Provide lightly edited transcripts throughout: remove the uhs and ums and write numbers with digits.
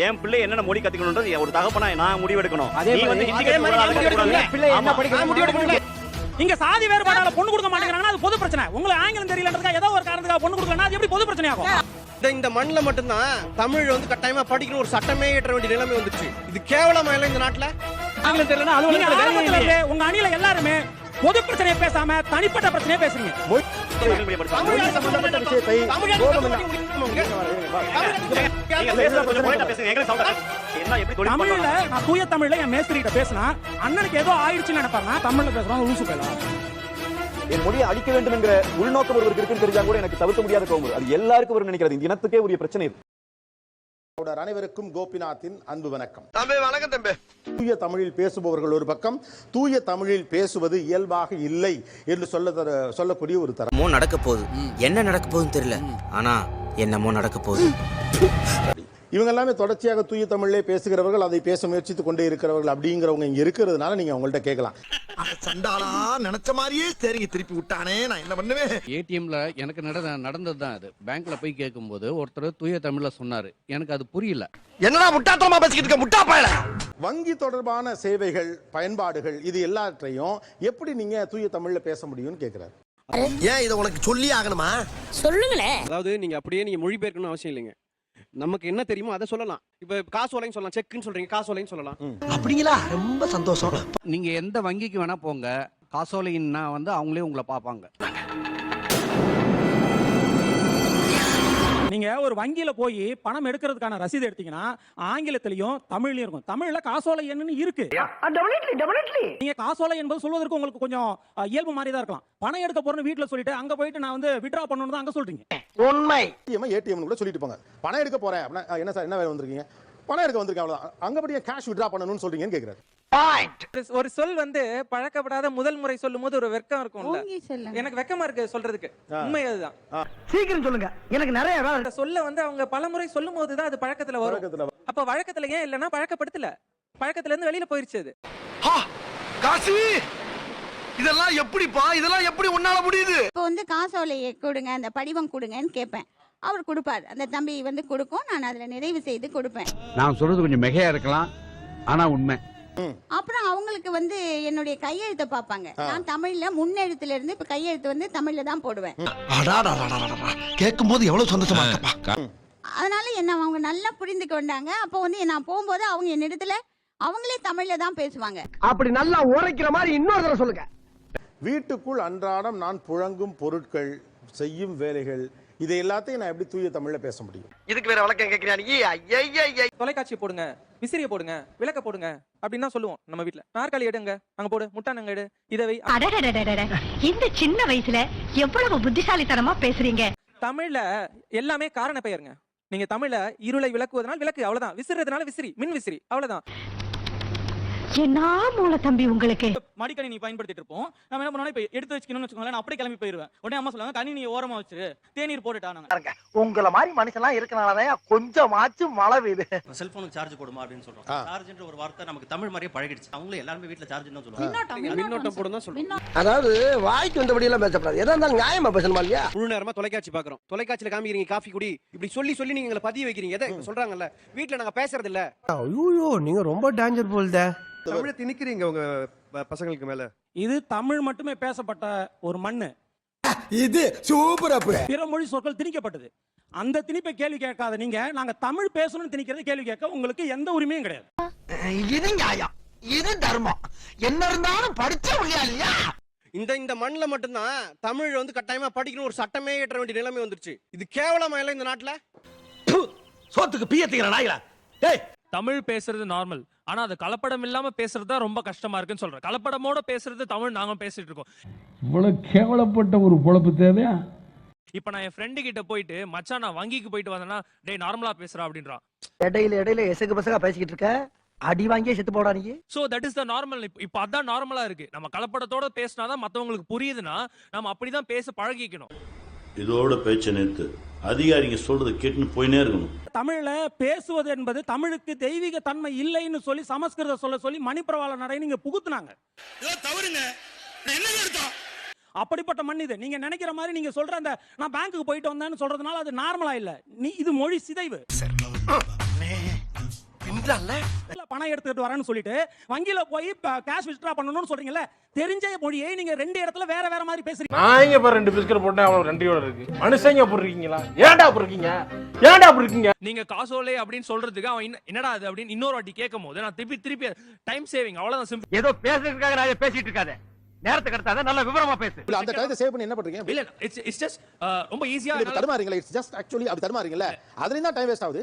என் பிள்ளை என்னென்ன மொழி கத்துக்கணும்ன்றது ஒரு தகப்பனா நான் முடிவெடுக்கணும். நீ வந்து ஹிந்தி பிள்ளை என்ன படிக்கணும் முடிவெடுக்கணும். இங்க சாதி வேறுபாடால பொண்ணு கொடுக்க மாட்டேங்கிறாங்கன்னா அது பொது பிரச்சனை. உங்களுக்கு ஆங்கிலம் தெரியலன்றதுக்காக ஏதோ ஒரு காரணத்துக்காக பொண்ணு கொடுக்கலன்னா அது எப்படி பொது பிரச்சனை ஆகும்? இந்த மண்ணில் மட்டும்தான் தமிழ் வந்து கட்டாயமா படிக்கணும் ஒரு சட்டமே ஏற்ற வேண்டிய நிலைமை வந்துச்சு. இது கேவலமா இல்ல இந்த நாட்டுல? ஆங்கிலம் தெரியலன்னா அலுவலகத்துல உங்க அணியில எல்லாருமே பொது பிரச்சனையை பேசாம தனிப்பட்ட பிரச்சனையை பேசுறீங்க. சம்பந்தப்பட்ட விஷயத்தை தமிழ்ல நான் தூய தமிழ்ல என் மேஸ்திரி கிட்ட பேசினா அண்ணனுக்கு ஏதோ ஆயிடுச்சுன்னு நினைப்பாங்க. தமிழ்ல பேசுறோம் லூசு போயிடலாம். என் மொழியை அழிக்க வேண்டும் என்கிற உள்நோக்கம் ஒருவருக்கு இருக்குன்னு தெரிஞ்சா கூட எனக்கு தவிர்க்க முடியாத கோபம். அது எல்லாருக்கும் ஒரு நினைக்கிறது. இந்த இனத்துக்கே உரிய பிரச்சனை இது. அனைவருக்கும் கோபிநாத்தின் அன்பு வணக்கம். வணக்கம் தம்பி. தூய தமிழில் பேசுபவர்கள் ஒரு பக்கம், தூய தமிழில் பேசுவது இயல்பாக இல்லை என்று சொல்லக்கூடிய ஒரு தரம் நடக்க போகுது. என்ன நடக்க போகுதுன்னு தெரியல, ஆனா என்னமோ நடக்க போகுது. இவங்க எல்லாமே தொடர்ச்சியாக தூய தமிழிலே பேசுகிறவர்கள், அதை பேச முயற்சித்துக் கொண்டே இருக்கிறவர்கள் அப்படிங்கிறவங்க இங்க இருக்கிறதுனால நீங்க அவங்கள்ட்ட கேட்கலாம். சண்டாளா நினைச்ச மாதிரியே சரிங்க திருப்பி விட்டானே, நான் என்ன பண்ணுவேன்? ஏடிஎம்ல எனக்கு நடந்தது தான் அது. பேங்க்ல போய் கேட்கும்போது ஒருத்தர் தூய தமிழ்ல சொன்னாரு. எனக்கு அது புரியல. என்னடா முட்டாத்தனமா பேசிக்கிட்டு இருக்க முட்டா பயல. வங்கி தொடர்பான சேவைகள், பயன்பாடுகள் இது எல்லாத்தையும் எப்படி நீங்க தூய தமிழ்ல பேச முடியும்னு கேட்கிறாரு. ஏன் இதை உனக்கு சொல்லி ஆகணுமா? சொல்லுங்களேன். அதாவது நீங்க அப்படியே நீங்க மொழிபெயர்க்கணும்னு அவசியம் இல்லைங்க. நமக்கு என்ன தெரியுமோ அதை சொல்லலாம். இப்ப காசோலைன்னு சொல்லலாம், செக்குன்னு சொல்றீங்க, காசோலைன்னு சொல்லலாம். அப்படிங்களா? ரொம்ப சந்தோஷம். நீங்க எந்த வங்கிக்கு வேணா போங்க, காசோலைன்னா வந்து அவங்களே உங்களை பார்ப்பாங்க. நீங்க ஒரு வங்கியில போய் பணம் எடுக்கிறதுக்கான ரசீது எடுத்தீங்கன்னா ஆங்கிலத்திலையும் தமிழ்லயும் இருக்கும். தமிழ்ல காசோலை என்னன்னு இருக்கு. நீங்க காசோலை என்பது சொல்வதற்கு உங்களுக்கு கொஞ்சம் இயல்பு மாதிரி தான் இருக்கலாம். பணம் எடுக்க போறேன்னு வீட்டுல சொல்லிட்டு அங்க போயிட்டு நான் வந்து வித்ட்ரா பண்ணனும் தான் அங்க சொல்றீங்க. உண்மை. ஏடிஎம் கூட சொல்லிட்டு போங்க. பணம் எடுக்க போறேன் அப்படின்னா என்ன சார் என்ன வேலை வந்திருக்கீங்க? பணம் எடுக்க வந்திருக்கேன் அவ்வளவுதான். அங்கபடியே கேஷ் வித்ட்ரா பண்ணணும்னு சொல்றீங்கன்னு கேக்குறாரு. ஒரு சொல் வந்து பழக்கப்படாத முதல் முறை சொல்லும் போது ஒரு வெட்கம் இருக்கும்ல. எனக்கு வெக்கமா இருக்கு சொல்றதுக்கு. உண்மை அதுதான். சீக்கிரம் சொல்லுங்க, எனக்கு நிறைய வேலை. சொல்ல வந்து அவங்க பலமுறை சொல்லும் போதுதான் அது பழக்கத்துல வரும். அப்ப வழக்கத்துல ஏன் இல்லன்னா பழக்கப்படுத்தல, பழக்கத்துல இருந்து வெளியில போயிருச்சு அது. காசி இதெல்லாம் எப்படிப்பா, இதெல்லாம் எப்படி உன்னால முடியுது? இப்போ வந்து காசோலையை கொடுங்க, அந்த படிவம் கொடுங்கன்னு கேட்பேன். அவர் கொடுப்பார். அந்த தம்பி வந்து கொடுக்கும், நான் அதுல நிறைவு செய்து கொடுப்பேன். நான் சொல்றது கொஞ்சம் மிகையா இருக்கலாம், ஆனா உண்மை. அப்புறம் அவங்களுக்கு வந்து என்னுடைய கையெழுத்தை பார்ப்பாங்க. நான் தமிழ்ல முன்னெழுத்துல இருந்து இப்ப கையெழுத்து வந்து தமிழ்ல தான் போடுவேன். கேட்கும் போது எவ்வளவு சந்தோஷமா இருக்கப்பா. அதனால என்ன அவங்க நல்லா புரிந்து கொண்டாங்க. அப்போ வந்து நான் போகும்போது அவங்க என்னிடத்துல அவங்களே தமிழ்ல தான் பேசுவாங்க. அப்படி நல்லா உரைக்கிற மாதிரி இன்னொரு தடவை சொல்லுங்க. வீட்டுக்குள் அன்றாடம் நான் புழங்கும் பொருட்கள், செய்யும் வேலைகள், இதை எல்லாத்தையும் நான் எப்படி தூய தமிழ்ல பேச முடியும்? இதுக்கு வேற வழக்கம் கேக்குறீங்க. தொலைக்காட்சியை போடுங்க, விசிறியை போடுங்க, விளக்க போடுங்க அப்படின்னு தான் சொல்லுவோம் நம்ம வீட்டுல. நாற்காலி எடுங்க, அங்க போடு, முட்டானங்க எடு, இதை இந்த சின்ன வயசுல எவ்வளவு புத்திசாலித்தனமா பேசுறீங்க. தமிழ்ல எல்லாமே காரண பெயருங்க. நீங்க தமிழ்ல இருளை விளக்குவதனால் விளக்கு, அவ்வளவுதான். விசிறதுனால விசிறி, மின் விசிறி, அவ்வளவுதான். என்ன மூல தம்பி உங்களுக்கு? மடிக்கணி நீ பயன்படுத்திட்டு இருப்போம். நம்ம என்ன பண்ணுவோம், இப்ப எடுத்து வச்சுக்கணும்னு வச்சுக்கோங்களேன், நான் அப்படியே கிளம்பி போயிருவேன். உடனே அம்மா சொல்லுவாங்க, கணினி ஓரமா வச்சு தேநீர் போட்டுட்டாங்க. உங்களை மாதிரி மனுஷன்லாம் இருக்கனாலதான் கொஞ்சமாச்சும் மழை பெய்யுது. செல்போனுக்கு சார்ஜ் போடுமா அப்படின்னு சொல்றோம். சார்ஜ்ன்ற ஒரு வார்த்தை நமக்கு தமிழ் மாதிரியே பழகிடுச்சு. அவங்களே எல்லாரும் வீட்ல சார்ஜ்னு சொல்லுவாங்க. மின்னோட்டம் போடும் தான் சொல்லுவாங்க. அதாவது வாய்க்கு வந்தபடி எல்லாம் பேசப்படாது. எதா இருந்தாலும் நியாயமா பேசணுமா இல்லையா? முழு நேரமா தொலைக்காட்சி பாக்குறோம். தொலைக்காட்சியில காமிக்கிறீங்க காஃபி குடி, இப்படி சொல்லி சொல்லி நீங்க எங்களை பதிய வைக்கிறீங்க. எதை சொல்றாங்கல்ல, வீட்டுல நாங்க பேசுறது இல்ல. ஐயோ நீங்க ரொம்ப டேஞ்சர் போல்தே. தமிழை திணிக்கிறீங்க உங்க பசங்களுக்கு மேல. இது தமிழ் மட்டுமே பேசப்பட்ட ஒரு மண்ணு. இது சூப்பர். பிற மொழி சொற்கள் திணிக்கப்பட்டது. அந்த திணிப்பை கேள்வி கேட்காத நீங்க நாங்க தமிழ் பேசணும்னு திணிக்கிறத கேள்வி கேட்க உங்களுக்கு எந்த உரிமையும் கிடையாது. இது நியாயம், இது தர்மம். என்ன இருந்தாலும் படிச்சவங்க இல்லையா? இந்த மண்ணில் மட்டும்தான் தமிழ் வந்து கட்டாயமா படிக்கணும் ஒரு சட்டமே ஏற்ற வேண்டிய நிலைமை வந்துருச்சு. இது கேவலமா இல்ல இந்த நாட்டுல? சோத்துக்கு பியத்துக்கிற நாய்களா? தமிழ் பேசுறது நார்மல், ஆனா அது கலப்படம் இல்லாம பேசுறது தான் ரொம்ப கஷ்டமா இருக்குன்னு சொல்றேன். கலப்படமோட பேசுறது தமிழ் நாங்க பேசிட்டு இருக்கோம். இவ்வளவு கேவலப்பட்ட ஒரு பொழப்பு தேவையா? இப்ப நான் என் ஃப்ரெண்டு கிட்ட போயிட்டு, மச்சான் நான் வங்கிக்கு போயிட்டு வந்தேன்னா, டேய் நார்மலா பேசுறா அப்படின்றான். இடையில எசகு பசங்க பேசிக்கிட்டு இருக்க, அடி வாங்கியே செத்து போடா நீ. So that is the normal. இப்ப அதான் நார்மலா இருக்கு. நம்ம கலப்படத்தோட பேசினாதான் மத்தவங்களுக்கு புரியுதுன்னா நம்ம அப்படிதான் பேச பழகிக்கணும். இதோட பேச்சை நிறுத்து. அதிகாரிங்க சொல்றது கேட்டுன்னு போயினே இருக்கணும். தமிழ்ல பேசுவது என்பது தமிழுக்கு தெய்வீக தன்மை இல்லைன்னு சொல்லி சமஸ்கிருத சொல்லி மணிப்பிரவாள நடை நீங்க புகுத்துனாங்க. அப்படிப்பட்ட மண் இது. நீங்க நினைக்கிற மாதிரி நீங்க சொல்ற அந்த நான் பேங்க்குக்கு போயிட்டு வந்தேன்னு சொல்றதுனால அது நார்மலா இல்ல. இது மொழி சிதைவு. வந்துட்டான்ல. பணம் எடுத்துட்டு வரேன்னு சொல்லிட்டு வங்கியில போய் கேஷ் வித்ட்ரா பண்ணணும்னு சொல்றீங்கல்ல, தெரிஞ்ச மொழியை நீங்க ரெண்டு இடத்துல வேற வேற மாதிரி பேசுறீங்க. நான் இங்க பாரு 2 பிஸ்கட் போட்டேன் அவ்வளவு நன்றியோட இருக்கு. மனுஷங்க அப்படி இருக்கீங்களா? ஏன்டா அப்படி இருக்கீங்க? ஏன்டா அப்படி இருக்கீங்க? நீங்க காசோலை அப்படின்னு சொல்றதுக்கு அவன் என்னடா அது அப்படின்னு இன்னொரு வாட்டி கேட்கும் போது நான் திருப்பி டைம் சேவிங் அவ்வளவுதான் சிம்பிள். ஏதோ பேசுறதுக்காக நான் பேசிட்டு இருக்காத. நேரத்துக்கு அடுத்தாத நல்ல விவரமா பேசு. இல்ல அந்த டைத்தை சேவ் பண்ணி என்ன பண்றீங்க? இல்ல இட்ஸ் ஜஸ்ட் ரொம்ப ஈஸியா இல்ல தடுமாறீங்களா? இட்ஸ் ஜஸ்ட் ஆக்சுவலி அப்படி தடுமாறீங்களா? அதுல தான் டைம் வேஸ்ட் ஆகுது.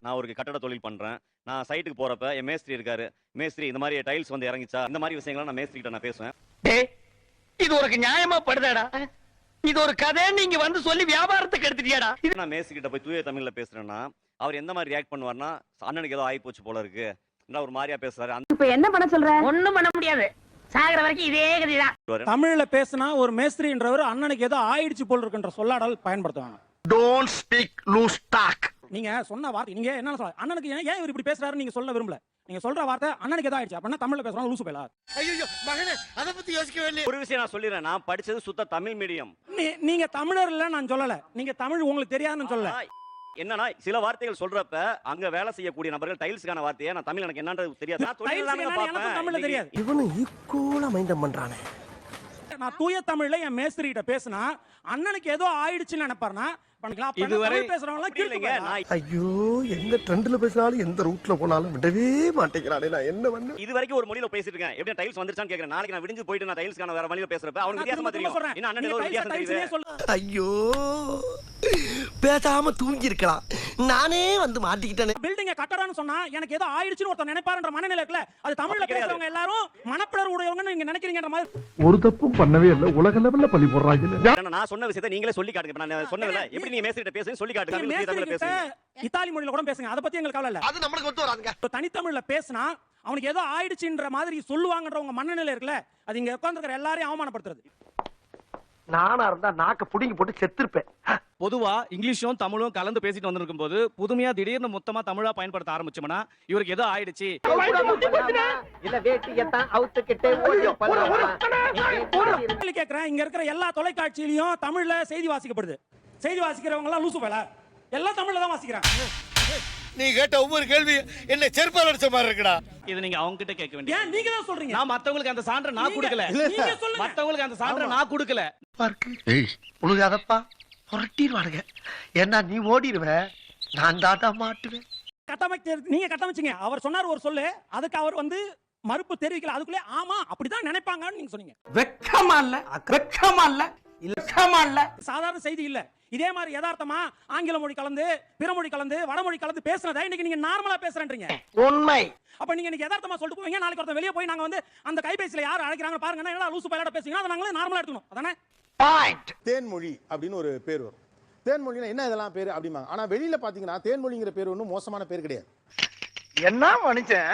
நான் ஒரு கட்டட தொழில் பண்றேன். நான் சைட்டுக்கு போறப்ப என் மேஸ்திரி இருக்காரு. மேஸ்திரி இந்த மாதிரி டைல்ஸ் வந்து இறங்கிச்சா, இந்த மாதிரி விஷயங்களை நான் மேஸ்திரி கிட்ட நான் பேசுவேன். டேய், இது உனக்கு நியாயமா படுதாடா? இது ஒரு கதை நீங்க வந்து சொல்லி வியாபாரத்துக்கு எடுத்துட்டியாடா? நான் மேஸ்திரி கிட்ட போய் தூய தமிழ்ல பேசுறேன்னா அவர் எந்த மாதிரி ரியாக்ட் பண்ணுவார்னா, அண்ணனுக்கு ஏதோ ஆகி போச்சு போல இருக்கு, ஒரு மாதிரியா பேசுறாரு. இப்ப என்ன பண்ண சொல்ற? ஒண்ணும் பண்ண முடியாது. சாகர வரைக்கும் இதே கதிதான். தமிழ்ல பேசினா ஒரு மேஸ்திரின்றவர் அண்ணனுக்கு ஏதோ ஆயிடுச்சு போல் இருக்குன்ற சொல்லாடல் பயன்படுத்துவாங்க. Don't speak loose talk. நீங்க சொன்ன வார்த்தை நீங்க என்ன சொல்ல, அண்ணனுக்கு ஏன் இவர் இப்படி பேசுறாரு நீங்க சொல்ல விரும்பல. நீங்க சொல்ற வார்த்தை அண்ணனுக்கு ஏதோ ஆயிடுச்சு அப்படின்னா தமிழ்ல பேசுறாங்க லூசு பேலா. ஐயோ மகனே, அத பத்தி யோசிக்கவே இல்ல. ஒரு விஷயம் நான் சொல்லிடுறேன், நான் படிச்சது சுத்த தமிழ் மீடியம். நீங்க தமிழர் இல்ல நான் சொல்லல, நீங்க தமிழ் உங்களுக்கு தெரியாதுன்னு சொல்லல. என்னன்னா சில வார்த்தைகள் சொல்றப்ப அங்க வேலை செய்யக்கூடிய நபர்கள் டைல்ஸ்க்கான வார்த்தையை நான் தமிழ் எனக்கு என்னன்றது தெரியாது. நான் தமிழ்ல தெரியாது. இவனு ஈக்குவலா மைண்டம் பண்றானே. நான் தூய தமிழ்ல என் மேஸ்திரி கிட்ட பேசினா அண்ணனுக்கு ஏதோ ஆயிடுச்சுன்னு நினைப்பாருனா பண்ணிக்கலாம். இதுவரை பேசுறவங்க இல்லைங்க. ஐயோ, எந்த ட்ரெண்ட்ல பேசினாலும் எந்த ரூட்ல போனாலும் விடவே மாட்டேங்கிறானே. நான் என்ன பண்ணு? இது வரைக்கும் ஒரு மொழியில பேசிட்டு இருக்கேன். எப்படி டைல்ஸ் வந்துருச்சான்னு கேக்குறேன். நாளைக்கு நான் விடிஞ்சு போயிட்டு நான் டைல்ஸ்க்கான வேற வழியில பேசுறப்ப அவனுக்கு வித்தியாசமா தெரியும். என்ன அண்ணன் ஏதோ வித்தியாசம் தெரியுது. ஐயோ, பேசாம தூங்கி இருக்கலாம். நானே வந்து மாட்டிக்கிட்டேனே. பில்டிங்க கட்டறான்னு சொன்னா எனக்கு ஏதோ ஆயிடுச்சுன்னு ஒருத்தன் நினைப்பாருன்ற மனநிலை இருக்குல, அது தமிழ்ல பேசுறவங்க எல்லாரும் மனப்பிளர் உடையவங்கன்னு நீங்க நினைக்கிறீங்கன்ற மாதிரி. ஒரு தப்பும் பண்ணவே இல்ல, உலக லெவல்ல பழி போடுறாங்க. நான் சொன்ன விஷயத்தை நீங்களே சொல்லி காட்டுங்க. நான் சொன்னேன்ல, எப்படி நீங்க மேஸ்திரிட்ட பேசுங்க சொல்லி காட்டுங்க. தமிழ்ல பேசுங்க, இத்தாலி மொழியில கூட பேசுங்க, அத பத்தி எங்களுக்கு கவலை இல்ல. அது நமக்கு ஒத்து வராதுங்க. தனித்தமிழ்ல பேசினா அவனுக்கு ஏதோ ஆயிடுச்சுன்ற மாதிரி சொல்லுவாங்கன்ற உங்க மனநிலை இருக்குல, அது இங்க உட்கார்ந்திருக்கிற எல்லாரையும் அவமானப்படுத்துறது. நானா இருந்தா நாக்க புடிங்கி போட்டு செத்துருப்பேன். பொதுவா இங்கிலீஷும் தமிழும் கலந்து பேசிட்டு வந்திருக்கும் போது புதுமையா திடீர்னு மொத்தமா தமிழா பயன்படுத்த ஆரம்பிச்சோம்னா இவருக்கு ஏதோ ஆயிடுச்சு. இல்ல வேட்டியத்தான் அவுத்துக்கிட்டே ஓடியோ கேக்குறேன், இங்க இருக்கிற எல்லா தொலைக்காட்சியிலயும் தமிழ்ல செய்தி வாசிக்கப்படுது. செய்தி வாசிக்கிறவங்க எல்லாம் லூசு பேல, எல்லாம் தமிழ்ல தான் வாசிக்கிறாங்க. நீ கேட்ட ஒவ்வொரு கேள்வி என்ன செருப்பால் அடிச்ச மாதிரி இருக்குடா. இது நீங்க அவங்க கிட்ட கேட்க வேண்டியது. ஏன் நீங்க தான் சொல்றீங்க? நான் மத்தவங்களுக்கு அந்த சான்றை நான் கொடுக்கல. நீங்க சொல்லுங்க. மத்தவங்களுக்கு அந்த சான்றை நான் கொடுக்கல. ஏய், உழுகாதப்பா, புரட்டிடுவானுங்க. ஏன்னா நீ ஓடிடுவ, நான் தாத்தா மாட்டுவேன். நீங்க கட்டமைச்சீங்க. அவர் சொன்னார் ஒரு சொல்லு, அதுக்கு அவர் வந்து மறுப்பு தெரிவிக்கல. அதுக்குள்ளே ஆமா அப்படிதான் நினைப்பாங்கன்னு நீங்க சொன்னீங்க. வெக்கமா இல்ல, வெக்கமா இல்ல, வெக்கமா இல்ல. சாதாரண செய்தி இல்ல. இதே மாதிரி யதார்த்தமா ஆங்கில மொழி கலந்து பிற மொழி கலந்து வடமொழி கலந்து பேசுறதை இன்னைக்கு நீங்க நார்மலா பேசுறேன்றீங்க. உண்மை. அப்ப நீங்க இன்னைக்கு யதார்த்தமா சொல்லிட்டு போவீங்க, நாளைக்கு ஒருத்தன் வெளியே போய் நாங்க வந்து அந்த கைபேசியில யார் அழைக்கிறாங்க பாருங்க, என்ன லூசு பையலோட பேசுவீங்க, அதை நாங்களே நார்மலா எடுத்துக்கணும். அதானே பாயிண்ட். தேன்மொழி அப்படின்னு ஒரு பேர் வரும். தேன்மொழினா என்ன இதெல்லாம் பேர் அப்படிம்பாங்க. ஆனா வெளியில பாத்தீங்கன்னா தேன்மொழிங்கிற பேர் ஒன்றும் மோசமான பேர் கிடையாது. என்ன மனுஷன்?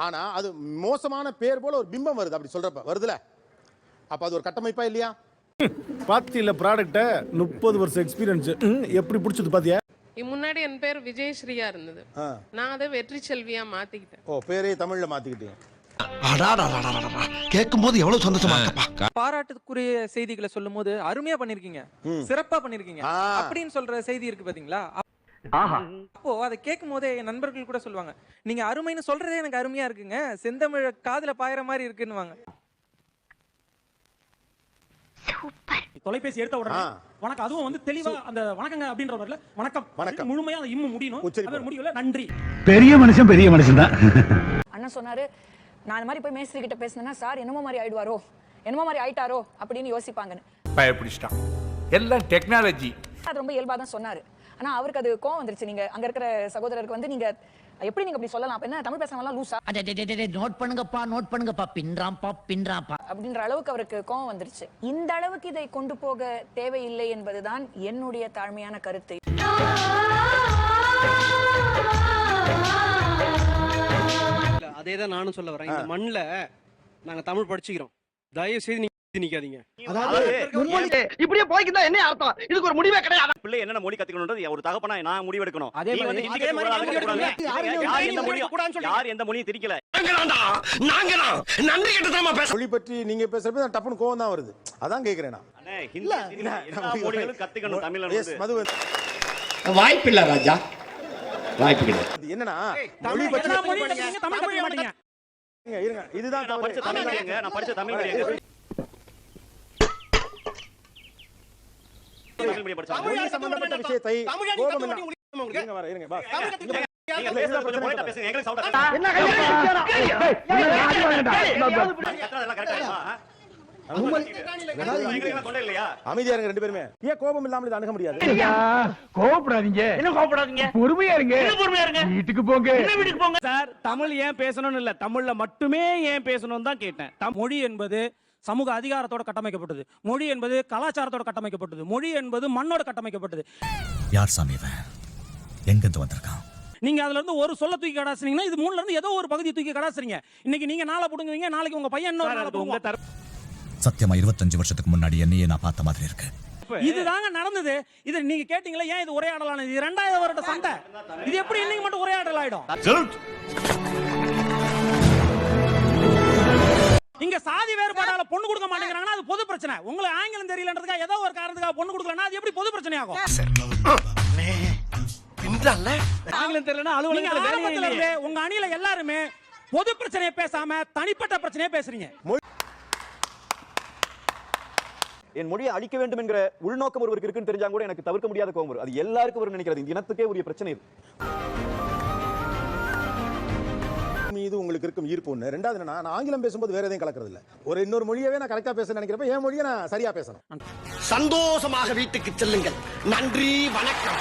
ஆனா அது மோசமான பேர் போல ஒரு பிம்பம் வருது அப்படி சொல்றப்ப வருதுல. அப்ப அது ஒரு கட்டமைப்பா இல்லையா? பாத்தியில ப்ராடக்ட்ட 30 வருஷம் எக்ஸ்பீரியன்ஸ் எப்படி பிடிச்சது பாத்தியா? முன்னாடி என் பேர் விஜயஸ்ரீயா இருந்தது. நான் அதை வெற்றி செல்வியா மாத்திக்கிட்டேன். ஓ, பேரே தமிழ்ல மாத்திக்கிட்டீங்க. கேட்கும் போது எவ்வளவு சந்தோஷமா இருக்கப்பா. பாராட்டுக்குரிய செய்திகளை சொல்லும் போது அருமையா பண்ணிருக்கீங்க, சிறப்பா பண்ணிருக்கீங்க அப்படின்னு சொல்ற செய்தி இருக்கு பாத்தீங்களா. அப்போ அதை கேட்கும் போதே என் நண்பர்கள் கூட சொல்லுவாங்க, நீங்க அருமைன்னு சொல்றதே எனக்கு அருமையா இருக்குங்க, செந்தமிழ் காதுல பாயிற மாதிரி இருக்குன்னு. தொலைபேசி எடுத்த உடனே வணக்கம், அதுவும் வந்து தெளிவா அந்த வணக்கங்க அப்படின்ற வரல வணக்கம் வணக்கம் முழுமையா அந்த இம்மு முடியணும். அது முடியல நன்றி. பெரிய மனுஷன் தான். அண்ணா சொன்னாரு, நான் இந்த மாதிரி போய் மேஸ்திரி கிட்ட பேசினேன்னா சார் என்னமோ மாதிரி ஆயிடுவாரோ, என்னமோ மாதிரி ஆயிட்டாரோ அப்படின்னு யோசிப்பாங்கன்னு. பயப்பிடிச்சிட்டான். எல்லாம் டெக்னாலஜி. அது ரொம்ப இயல்பா தான் சொன்னாரு. ஆனா அவருக்கு அது கோவம் வந்துருச்சு. நீங்க அங்க இருக்கிற சகோதரருக்கு வந்து நீங்க எப்படி நீங்க அப்படி சொல்லலாம், அப்ப என்ன தமிழ் பேசுறவங்க லூசா, நோட் பண்ணுங்கப்பா பின்றாம்பா அப்படின்ற அளவுக்கு அவருக்கு கோவம் வந்துருச்சு. இந்த அளவுக்கு இதை கொண்டு போக தேவையில்லை என்பதுதான் என்னுடைய தாழ்மையான கருத்து. அதேதான் நானும் சொல்ல வரேன். இந்த மண்ணில் நாங்க தமிழ் படிச்சுக்கிறோம். தயவு செய்து நிக்காதீங்க. இப்படியே போய்க்கிட்டா என்ன அர்த்தம்? இதுக்கு ஒரு முடிவே கிடையாது. பிள்ளை என்னென்ன மொழி கத்துக்கணும்ன்றது ஒரு தகப்பனா நான் முடிவெடுக்கணும். அதே நீ வந்து மாதிரி ஹிந்தி கத்துக்கூடாது. யார் எந்த மொழியும் திரிக்கல. நன்றி கெட்டதாமா பேச. மொழி பற்றி நீங்க பேசுறப்ப டப்புன்னு கோவம் தான் வருது. அதான் கேக்குறேன் நான். அண்ணே, ஹிந்தி எல்லா மொழிகளும் கத்துக்கணும். தமிழ்ல Yes, மது வாய்ப்பில்லை ராஜா, வாய்ப்பு கிடையாது. என்னன்னா மொழி பற்றி எல்லா மொழியும் கத்துக்கிறீங்க, தமிழ் கத்துக்க மாட்டீங்க. இருங்க இதுதான் நான் படிச்ச தமிழ் மீடியங்க. நான் படிச்ச தமிழ் மீடியங்க. தமிழ் மீடியம் படிச்சேன். மொழி சம்பந்தப்பட்ட விஷயத்தை கோபம் இல்ல. இருங்க வர இருங்க பாஸ். நீங்க பேசுறது கொஞ்சம் போயிட்டா பேசுங்க. எங்களுக்கு சவுண்ட் என்ன கரெக்ட்டா இருக்குமா? கொண்டே இல்லையா? அமைதியா இருங்க ரெண்டு பேருமே. ஏன் கோபம் இல்லாமல் இதை அணுக முடியாது? கோபப்படாதீங்க. என்ன கோபப்படாதீங்க? பொறுமையா இருங்க. பொறுமையா இருங்க. வீட்டுக்கு போங்க. வீட்டுக்கு போங்க. சார் தமிழ் ஏன் பேசணும்னு இல்ல, தமிழ்ல மட்டுமே ஏன் பேசணும்னு தான் கேட்டேன். மொழி என்பது சமூக அதிகாரத்தோட கட்டமைக்கப்பட்டது. மொழி என்பது கலாச்சாரத்தோட கட்டமைக்கப்பட்டது. மொழி என்பது மண்ணோட கட்டமைக்கப்பட்டது. யார் சாமி இவன்? எங்கிருந்து வந்திருக்கான்? நீங்க அதுல இருந்து ஒரு சொல்ல தூக்கி கடாசுறீங்கன்னா இது மூணுல இருந்து ஏதோ ஒரு பகுதி தூக்கி கடாசுறீங்க. இன்னைக்கு நீங்க நாளை புடுங்குவீங்க, நாளைக்கு உங்க பையன் இன்னொரு நாளை புடுங்குவாங்க. சத்தியமா 25 வருஷத்துக்கு முன்னாடி என்னையே நான் பார்த்த மாதிரி இருக்கு. இதுதாங்க நடந்தது. இது நீங்க கேட்டீங்களா ஏன் இது உரையாடலானது? இது 2000 வருட சண்டை. இது எப்படி இன்னைக்கு மட்டும் உரையாடல் ஆயிடும்? இங்க சாதி வேறுபாடால பொண்ணு கொடுக்க மாட்டேங்கிறாங்கன்னா அது பொது பிரச்சனை. உங்களுக்கு ஆங்கிலம் தெரியலன்றதுக்காக ஏதோ ஒரு காரணத்துக்காக பொண்ணு கொடுக்கலன்னா அது எப்படி பொது பிரச்சனை ஆகும்? ஆங்கிலம் தெரியலனா அலுவலகத்துல வேலையே இல்லையே. உங்க அணியில எல்லாருமே பொது பிரச்சனையை பேசாம தனிப்பட்ட பிரச்சனையை பேசுறீங்க. என் மொழியை அழிக்க வேண்டும் என்கிற உள்நோக்கம் ஒருவருக்கு இருக்குன்னு தெரிஞ்சா கூட எனக்கு தவிர்க்க முடியாத கோபம் வரும். அது எல்லாருக்கும் வரும் நினைக்கிறது. இந்த இனத்துக்கே உரிய பிரச்சனை இது. மீது உங்களுக்கு இருக்கும் ஈர்ப்பு ஒண்ணு. ரெண்டாவது என்னன்னா நான் ஆங்கிலம் பேசும்போது வேற எதையும் கலக்கிறது இல்ல. ஒரு இன்னொரு மொழியவே நான் கரெக்டா பேச நினைக்கிறப்ப என் மொழியை நான் சரியா பேசணும். சந்தோஷமாக வீட்டுக்கு செல்லுங்கள். நன்றி, வணக்கம்.